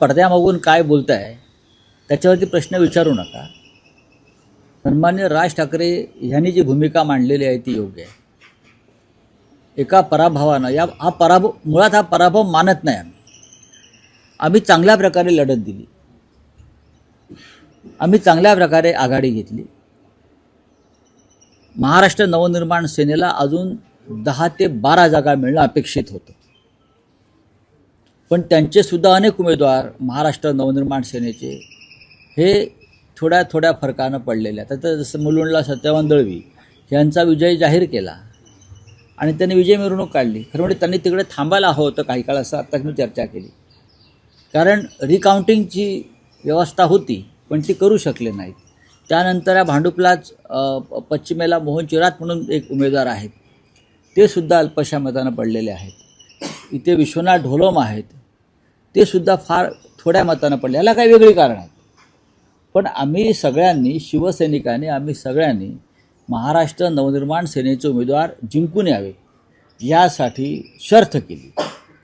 पडद्यामागून काय बोलताय त्याच्यावरती प्रश्न विचारू नका. सन्मान्य राज ठाकरे यांनी जी भूमिका मांडलेली आहे ती योग्य आहे. एका पराभवानं मुळात हा पराभव मानत नाही. आम्ही चांगल्या प्रकारे लढत दिली, आम्ही चांगल्या प्रकारे आघाडी घेतली. महाराष्ट्र नवनिर्माण सेनेला अजून 10 ते 12 जागा मिळणं अपेक्षित होतं, पण त्यांचे सुद्धा अनेक उमेदवार महाराष्ट्र नवनिर्माण सेनेचे हे थोड्या थोड्या फरकानं पडलेले आहेत. आता जसं मुलुंडला सत्यवान दळवी यांचा विजय जाहीर केला आणि त्यांनी विजय मिरवणूक काढली. खरं म्हणजे त्यांनी तिकडे थांबायला हवं होतं काही काळ, असं आत्ताच मी चर्चा केली. कारण रिकाउंटिंगची व्यवस्था होती पण ती करू शकले नाहीत. त्यानंतर या भांडुपलाच पश्चिमेला मोहन चिरात म्हणून एक उमेदवार आहेत, ते सुद्धा अल्पशा मतानं पडलेले आहेत. इथे विश्वनाथ ढोलम आहेत, ते सुद्धा फार थोड्या मतानं पडले. याला काही वेगळी कारण आहेत, पण आम्ही सगळ्यांनी, शिवसैनिकांनी, आम्ही सगळ्यांनी महाराष्ट्र नवनिर्माण सेनेचे उमेदवार जिंकून यावे यासाठी शर्थ केली.